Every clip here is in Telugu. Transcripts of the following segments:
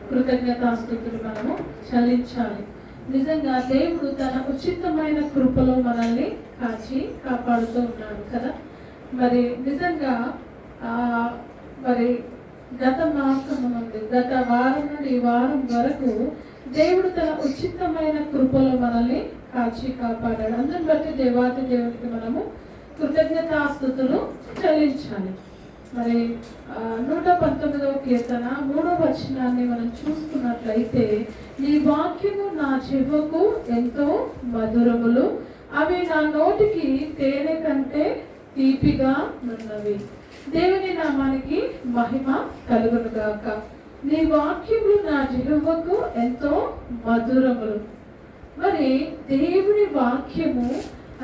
కృతజ్ఞతాస్తుతులు మనము చెల్లించాలి. నిజంగా దేవుడు తన ఉచితమైన కృపలో మనల్ని కాచి కాపాడుతూ ఉన్నాడు కదా. మరి నిజంగా మరి గత మాసము నుండి గత వారం నుండి ఈ వారం వరకు దేవుడు తన ఉచితమైన కృపలో మనల్ని కాచి కాపాడాడు. అందుని బట్టి దేవాతి దేవుడికి మనము కృతజ్ఞతాస్తుతులు చెల్లించాలి. మరి 119వ కీర్తన 3వ వచనాన్ని మనం చూసుకున్నట్లయితే, నీ వాక్యము నా చెవుకు ఎంతో మధురములు, అవి నా నోటికి తేనె కంటే తీపిగా ఉన్నవి. దేవుని నామానికి మహిమ కలుగును గాక. నీ వాక్యములు నా జిహ్వకు ఎంతో మధురములు. మరి దేవుని వాక్యము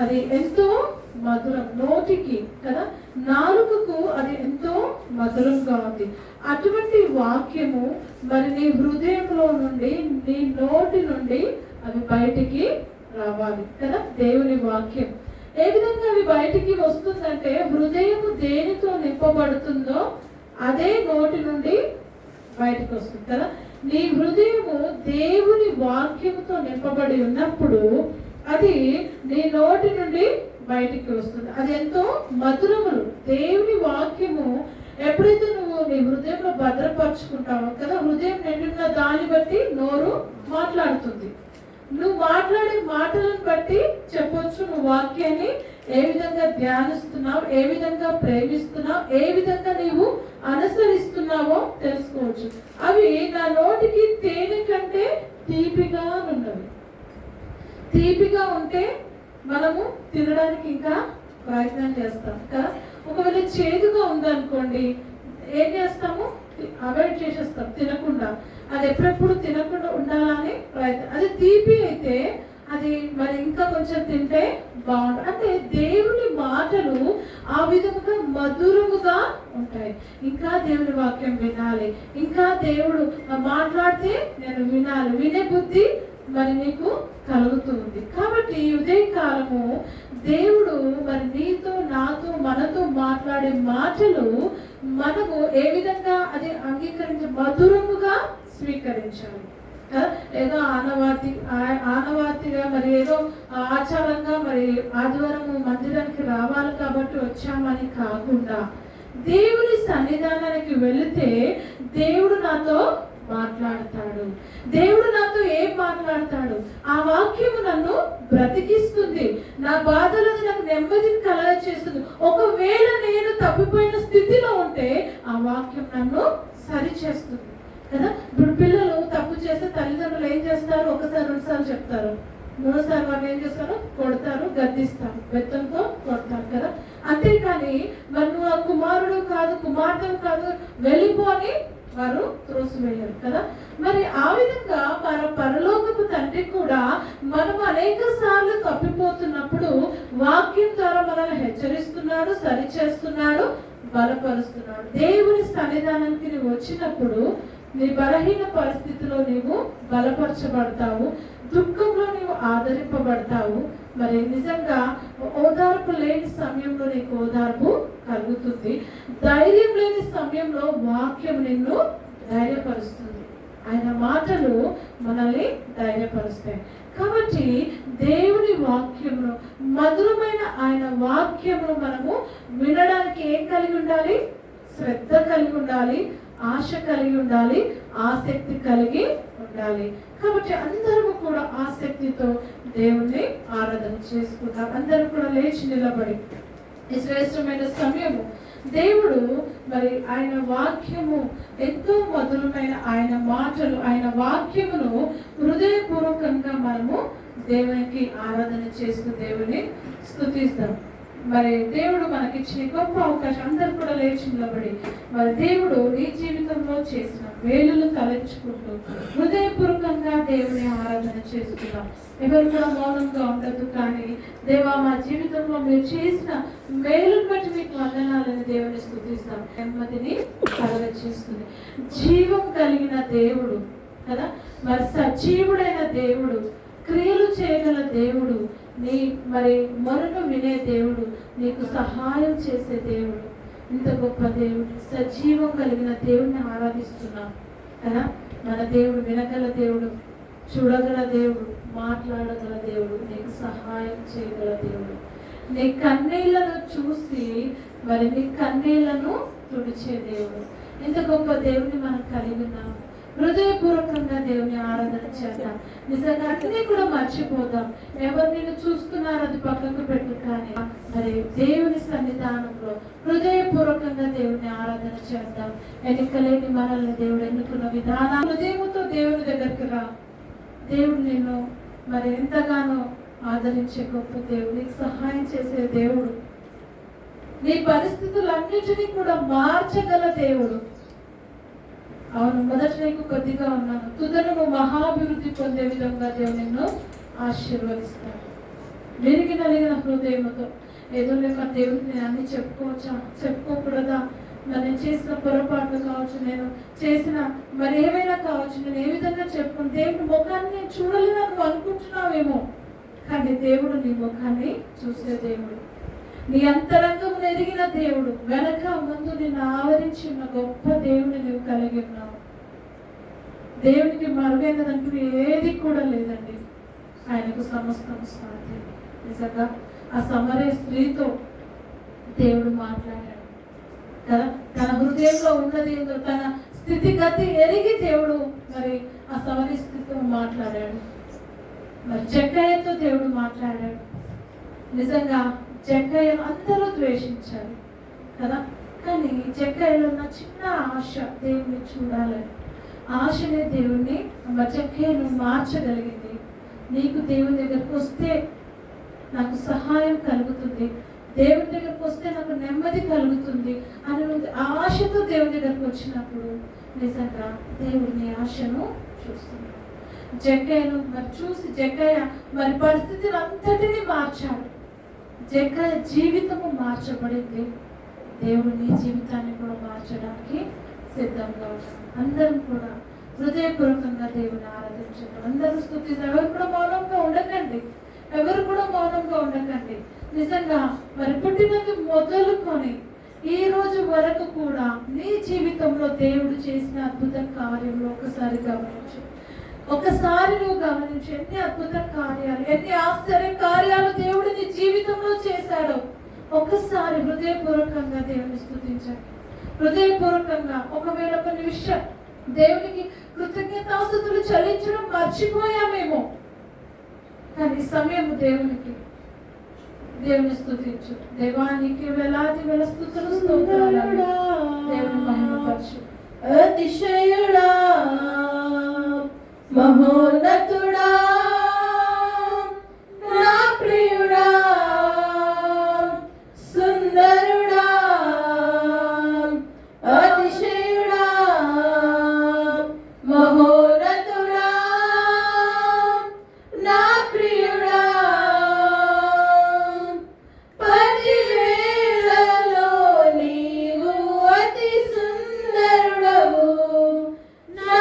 అది ఎంతో మధురం, నోటికి కదా, నాలుకకు అది ఎంతో మధురంగా ఉంది. అటువంటి వాక్యము మరి నీ హృదయంలో నుండి, నీ నోటి నుండి అవి బయటికి రావాలి కదా. దేవుని వాక్యం ఏ విధంగా అవి బయటికి వస్తుందంటే, హృదయము దేనితో నింపబడుతుందో అదే నోటి నుండి బయటికి వస్తుంది కదా. నీ హృదయము దేవుని వాక్యముతో నింపబడి ఉన్నప్పుడు అది నీ నోటి నుండి బయటికి వస్తుంది. అది ఎంతో మధురములు. దేవుని వాక్యము ఎప్పుడైతే నువ్వు నీ హృదయంలో భద్రపరుచుకుంటావో కదా, హృదయం నిండున్న దాన్ని బట్టి నోరు మాట్లాడుతుంది. నువ్వు మాట్లాడే మాటలను బట్టి చెప్పొచ్చు నువ్వు వాక్యాన్ని ఏ విధంగా ధ్యానిస్తున్నావు, ఏ విధంగా ప్రేమిస్తున్నావు, ఏ విధంగా నీవు అనుసరిస్తున్నావో తెలుసుకోవచ్చు. అవి నా నోటికి తేనె కంటే తీపిగా ఉన్నవి. తీపిగా ఉంటే మనము తినడానికి ఇంకా ప్రయత్నం చేస్తాం కదా. ఒకవేళ చేదుగా ఉందనుకోండి, ఏం చేస్తాము? అవాయిడ్ చేసేస్తాం, తినకుండా. అది ఎప్పుడెప్పుడు తినకుండా ఉండాలని ప్రయత్నం. అది తీపి అయితే అది మరి ఇంకా కొంచెం తింటే బాగుంటుంది. అంటే దేవుని మాటలు ఆ విధముగా మధురముగా ఉంటాయి. ఇంకా దేవుని వాక్యం వినాలి, ఇంకా దేవుడు మాట్లాడితే నేను వినాలి, వినే బుద్ధి మరి నీకు కలుగుతుంది. కాబట్టి ఉదయకాలము దేవుడు మరి నీతో, నాతో, మనతో మాట్లాడే మాటలు మనము ఏ విధంగా అది అంగీకరించి మధురముగా స్వీకరించాలి. ఏదో ఆనవాతిగా మరి ఏదో ఆచారంగా మరి ఆదివారం మందిరానికి రావాలి కాబట్టి వచ్చామని కాకుండా, దేవుని సన్నిధానానికి వెళితే దేవుడు నాతో మాట్లాడతాడు. దేవుడు నాతో ఏం మాట్లాడతాడు? ఆ వాక్యము నన్ను బ్రతికిస్తుంది, నా బాధలను నాకు నెమ్మదిని కలగ చేస్తుంది. ఒకవేళ నేను తప్పిపోయిన స్థితిలో ఉంటే ఆ వాక్యం నన్ను సరిచేస్తుంది కదా. ఇప్పుడు పిల్లలు తప్పు చేస్తే తల్లిదండ్రులు ఏం చేస్తారు? ఒకసారి రెండుసార్లు చెప్తారు, మూడోసారి వాళ్ళు ఏం చేస్తారు? కొడతారు, గద్దిస్తారు, బెత్తంతో కొడతారు కదా. అంతేకాని మరి నువ్వు ఆ కుమారుడు కాదు, కుమార్తె కాదు, వెళ్ళిపో అని వారు త్రోసివేయరు కదా. మరి ఆ విధంగా మన పరలోకపు తండ్రి కూడా మనం అనేక సార్లు తప్పిపోతున్నప్పుడు వాక్యం ద్వారా మనల్ని హెచ్చరిస్తున్నాడు, సరిచేస్తున్నాడు, బలపరుస్తున్నాడు. దేవుని సన్నిధానానికి నువ్వు వచ్చినప్పుడు నీ బలహీన పరిస్థితిలో నీవు బలపరచబడతావు, దుఃఖంలో నీవు ఆదరింపబడతావు. మరి నిజంగా ఓదార్పు లేని సమయంలో నీకు ఓదార్పు కలుగుతుంది. ధైర్యం లేని సమయంలో వాక్యం నిన్ను ధైర్యపరుస్తుంది. ఆయన మాటలు మనల్ని ధైర్యపరుస్తాయి. కాబట్టి దేవుని వాక్యమును, మధురమైన ఆయన వాక్యమును మనము వినడానికి ఏం కలిగి ఉండాలి? శ్రద్ధ కలిగి ఉండాలి, ఆశ కలిగి ఉండాలి, ఆసక్తి కలిగి ఉండాలి. కాబట్టి అందరూ కూడా ఆసక్తితో దేవుణ్ణి ఆరాధన చేసుకుంటాం. అందరూ కూడా లేచి నిలబడి ఈ శ్రేష్టమైన సమయము దేవుడు మరి ఆయన వాక్యము ఎంతో మధురమైన ఆయన మాటలు, ఆయన వాక్యమును హృదయపూర్వకంగా మనము దేవునికి ఆరాధన చేస్తూ దేవుని స్తుతిస్తాం. మరి దేవుడు మనకిచ్చిన గొప్ప అవకాశం. అందరూ కూడా లేచి నిలబడి మరి దేవుడు నీ జీవితంలో చేసిన మేలులు తలంచుకుంటూ హృదయపూర్వకంగా దేవుని ఆరాధన చేసుకుందాం. ఎవరు కూడా మౌనంగా ఉండదు. కానీ దేవా, మా జీవితంలో మీరు చేసిన మేలును బట్టి మీకు వందనాలని దేవుని స్తుతిస్తాం. నెమ్మదిని కలగచేస్తుంది. జీవం కలిగిన దేవుడు కదా, మరి సజీవుడైన దేవుడు, క్రియలు చేయగల దేవుడు, నీ మరి మొరను వినే దేవుడు, నీకు సహాయం చేసే దేవుడు, ఇంత గొప్ప దేవుడు, సజీవం కలిగిన దేవుడిని ఆరాధిస్తున్నాం కదా. మన దేవుడు వినగల దేవుడు, చూడగల దేవుడు, మాట్లాడగల దేవుడు, నీకు సహాయం చేయగల దేవుడు. నీ కన్నీళ్లను చూసి మరి నీ కన్నీళ్లను తుడిచే దేవుడు. ఎంత గొప్ప దేవుని మనం కలిగి ఉన్నాము. హృదయపూర్వకంగా దేవుని ఆరాధన చేద్దాం. నిజంగా అన్నీ కూడా మర్చిపోదాం. ఎవరు నేను చూస్తున్నారు అది పక్కకు పెట్టు, కానీ మరి దేవుని సన్నిధానంలో హృదయపూర్వకంగా దేవుని ఆరాధన చేద్దాం. ఎన్నికలేని మనల్ని దేవుడు ఎన్నుకున్న విధానం. హృదయంతో దేవుని దగ్గరికి రా. దేవుడు నిన్ను మరి ఎంతగానో ఆదరించే గొప్ప దేవుడు, నీకు సహాయం చేసే దేవుడు, నీ పరిస్థితులన్నిటినీ కూడా మార్చగల దేవుడు. అవును, మొదట నీకు కొద్దిగా ఉన్నాను, తుదను నువ్వు మహాభివృద్ధి పొందే విధంగా దేవుడు నిన్ను ఆశీర్వదిస్తాడు. విరిగి నలిగిన హృదయంతో ఏదో లేక దేవుడికి నేను అన్ని చెప్పుకోవచ్చా, చెప్పుకోకూడదా, మరి నేను చేసిన పొరపాట్లు కావచ్చు, నేను చేసిన మరి ఏమైనా కావచ్చు, నేను ఏ విధంగా చెప్పుకుని దేవుడి ముఖాన్ని నేను చూడలేను నువ్వు అనుకుంటున్నావేమో, కానీ దేవుడు నీ ముఖాన్ని చూసే దేవుడు, నీ అంతరంగం ఎరిగిన దేవుడు, వెనక ముందు నిన్ను ఆవరించిన గొప్ప దేవుని నువ్వు కలిగి ఉన్నావు. దేవునికి మరుగైనదంటూ ఏది కూడా లేదండి. ఆయనకు సమస్తం సాధ్యం. నిజంగా ఆ సమరయ స్త్రీతో దేవుడు మాట్లాడాడు కదా, తన హృదయంలో ఉన్నది తన స్థితిగతి ఎరిగి దేవుడు మరి ఆ సమరయ స్త్రీతో మాట్లాడాడు. మరి జక్కయ్యతో దేవుడు మాట్లాడాడు. నిజంగా జక్కయ్యను అందరూ ద్వేషించారు కదా, కానీ జక్కయ్యలో ఉన్న చిన్న ఆశ దేవుణ్ణి చూడాలని, ఆశనే దేవుణ్ణి జక్కయ్యను మార్చగలిగింది. నీకు దేవుని దగ్గరకు వస్తే నాకు సహాయం కలుగుతుంది, దేవుని దగ్గరకు వస్తే నాకు నెమ్మది కలుగుతుంది అని ఆశతో దేవుని దగ్గరకు వచ్చినప్పుడు నిజంగా దేవుడిని ఆశను చూస్తున్నాడు. జక్కయ్యను మరి చూసి జక్కయ్య మరి పరిస్థితిని అంతటినీ మార్చాడు. జక్కయ్య జీవితము మార్చబడింది. దేవుడు నీ జీవితాన్ని కూడా మార్చడానికి సిద్ధంగా ఉన్నాడు. అందరం కూడా హృదయపూర్వకంగా దేవుని ఆరాధించండి. అందరూ స్తుతించండి. ఎవరు కూడా మౌనంగా ఉండకండి, ఎవరు కూడా మౌనంగా ఉండకండి. నిజంగా మరి పుట్టినది మొదలుకొని ఈ రోజు వరకు కూడా నీ జీవితంలో దేవుడు చేసిన అద్భుత కార్యంలో ఒకసారి గమనించు. ఒకసారి నువ్వు గమనించు, ఎన్ని అద్భుత కార్యాలు, ఎన్ని ఆశ్చర్య కార్యాలు దేవుడు నీ జీవితంలో చేశాడో. ఒకసారి హృదయపూర్వకంగా దేవుని స్తుతించండి. హృదయపూర్వకంగా ఒకవేళ కొన్ని విషయం దేవునికి కృతజ్ఞతాస్తుతులు చెల్లించడం మర్చిపోయామేమో, కానీ సమయం దేవునికి దేవుని స్తుతించు. దేవానికి వేలాది వేల స్తుతులు స్తోత్రాలు. దేవుని మహిమపరచు. అతిశయుడా, మహోన్నతుడా, నా ప్రియుడా, సుందరుడా, అతిశయుడా, మహోన్నతుడా, నా ప్రియుడా, పదివేలలో నీవు అతి సుందరుడవు, నా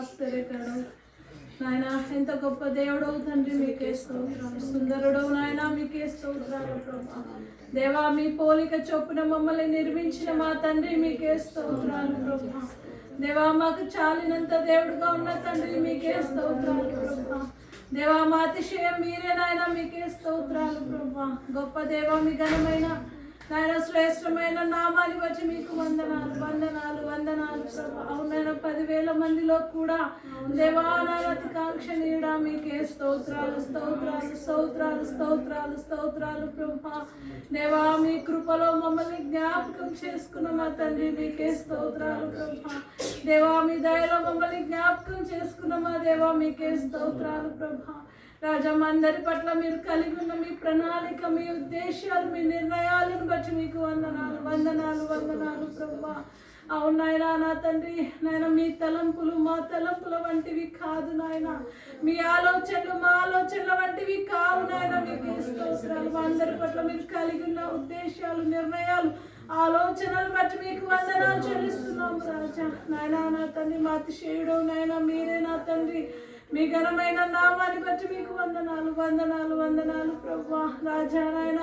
ఆశ్చర్యకరుడు నాయన, ఎంత గొప్ప దేవుడవు తండ్రి, మీకే స్తోత్రాలు. సుందరుడవు నాయన, మీకే స్తోత్రాలు ప్రభా. దేవా, మీ పోలిక చొప్పున మమ్మల్ని నిర్మించిన మా తండ్రి, మీకే స్తోత్రాలు ప్రభా. దేవా, మాకు చాలినంత దేవుడుగా ఉన్న తండ్రి, మీకే స్తోత్రాలు ప్రభా. దేవా, మా అతిశయం మీరే నాయన, మీకే స్తోత్రాలు ప్రభా. గొప్ప దేవా, మీ ఘనమైన నాయన శ్రేష్టమైన నామాన్ని బట్టి మీకు వందనాలు వందనాలు వందనాలు ప్రభా. అవునైనా 10,000 మందిలో కూడా దేవా నాయన అతి కాంక్షణీయుడా, మీకే స్తోత్రాలు స్తోత్రాలు స్తోత్రాలు స్తోత్రాలు స్తోత్రాలు ప్రభా. దేవా, మీ కృపలో మమ్మల్ని జ్ఞాపకం చేసుకున్న మా తండ్రి, మీకే స్తోత్రాలు ప్రభా. దేవా, మీ దయలో మమ్మల్ని జ్ఞాపకం చేసుకున్న మా దేవా, మీకే స్తోత్రాలు ప్రభా. రాజా, మా అందరి పట్ల మీరు కలిగి ఉన్న మీ ప్రణాళిక, మీ ఉద్దేశాలు, మీ నిర్ణయాలను బట్టి మీకు వందనాలు వందనాలు వందనాలు ప్రభా. అవును నాయన, నా తండ్రి నాయన, మీ తలంపులు మా తలంపుల వంటివి కాదు నాయన, మీ ఆలోచనలు మా ఆలోచనల వంటివి కావు నాయన, మీకు స్తోత్రాలు. మా అందరి పట్ల మీరు కలిగి ఉన్న ఉద్దేశాలు, నిర్ణయాలు, ఆలోచనలు బట్టి మీకు వందనాలు చెల్లిస్తున్నాము రాజా. నాయన నా తండ్రి, మా అతిశయుడు నాయన మీరే నా తండ్రి, మీ ఘనమైన నామాన్ని బట్టి మీకు వందనాలు వందనాలు వందనాలు ప్రభా. రాజా నాయన,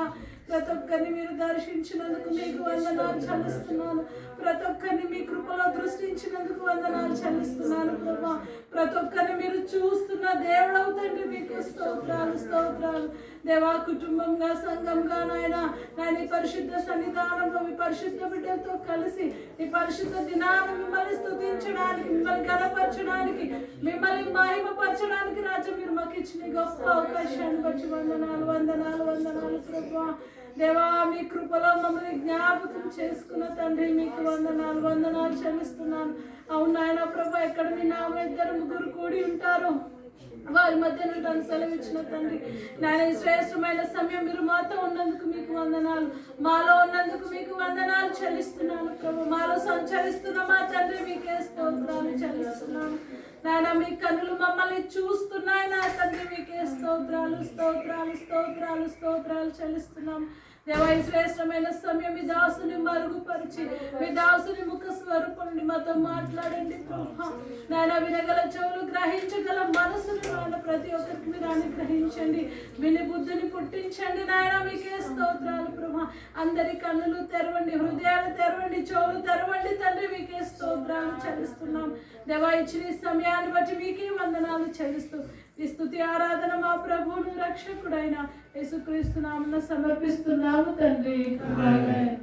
ప్రతి ఒక్కరిని మీరు దర్శించినందుకు మీకు వందనాలు చెల్లిస్తున్నాను. ప్రతి ఒక్కరిని మీ కృపలో దృష్టించినందుకు వందనాలు చెల్లిస్తున్నాను ప్రభా. ప్రతి ఒక్కరిని మీరు చూస్తున్న దేవుడవు తండ్రి, మీకు స్తోత్రాలు స్తోత్రాలు. దేవా, కుటుంబంగా సంఘంగా నాయన నాయన ఈ పరిశుద్ధ సన్నిధానంలో మీ పరిశుద్ధ బిడ్డలతో కలిసి ఈ పరిశుద్ధ దినాన్ని మిమ్మల్ని స్తుతించడానికి, మిమ్మల్ని గణపరచడానికి, మిమ్మల్ని మహిమపరచడానికి రాజా మీరు మాకు ఇచ్చిన గొప్ప అవకాశాన్ని బట్టి వందనాలు వందనాలు వందనాలు ప్రభా. దేవా, మీ కృపలో మమ్మల్ని జ్ఞాపకం చేసుకున్న తండ్రి, మీకు వందనాలు వందనాలు చెల్లిస్తున్నాను. అవును నాయన ప్రభా, ఎక్కడ మీ నామ 2-3 కూడి ఉంటారో వారి మధ్య నుండి సెలవిచ్చిన తండ్రి నాయన, ఈ శ్రేష్టమైన సమయం మీరు మాతో ఉన్నందుకు మీకు వందనాలు, మాలో ఉన్నందుకు మీకు వందనాలు చెల్లిస్తున్నాను ప్రభు. మాలో సంచరిస్తున్న మా తండ్రి, మీకే స్తోత్రాలు చెల్లిస్తున్నాను నాయన. మీ కన్నులు మమ్మల్ని చూస్తున్నాయి నా తండ్రి, మీకే స్తోత్రాలు స్తోత్రాలు స్తోత్రాలు స్తోత్రాలు చెల్లిస్తున్నాం దేవా. ఈ శ్రేష్టమైన సమయం మీ దాసుని మరుగుపరిచి మీ దాసుని ముఖ స్వరూపండి మాతో మాట్లాడండి ప్రభా. నాయన, వినగల చెవులు, గ్రహించగల మనసును నాయన ప్రతి ఒక్కరికి మీరు అనుగ్రహించండి, విని బుద్ధిని పుట్టించండి నాయన, మీకే స్తోత్రాలు ప్రభా. అందరి కన్నులు తెరవండి, హృదయాలు తెరవండి, చెవులు తెరవండి తండ్రి, మీకే స్తోత్రాలు చెల్లిస్తున్నాం దేవా. ఇచ్చిన ఈ సమయాన్ని బట్టి మీకే వందనాలు చెల్లిస్తూ ఈ స్తుతి ఆరాధన మా ప్రభువును రక్షకుడైన యేసుక్రీస్తు నామమున సమర్పిస్తున్నాము తండ్రి. ఆమేన్.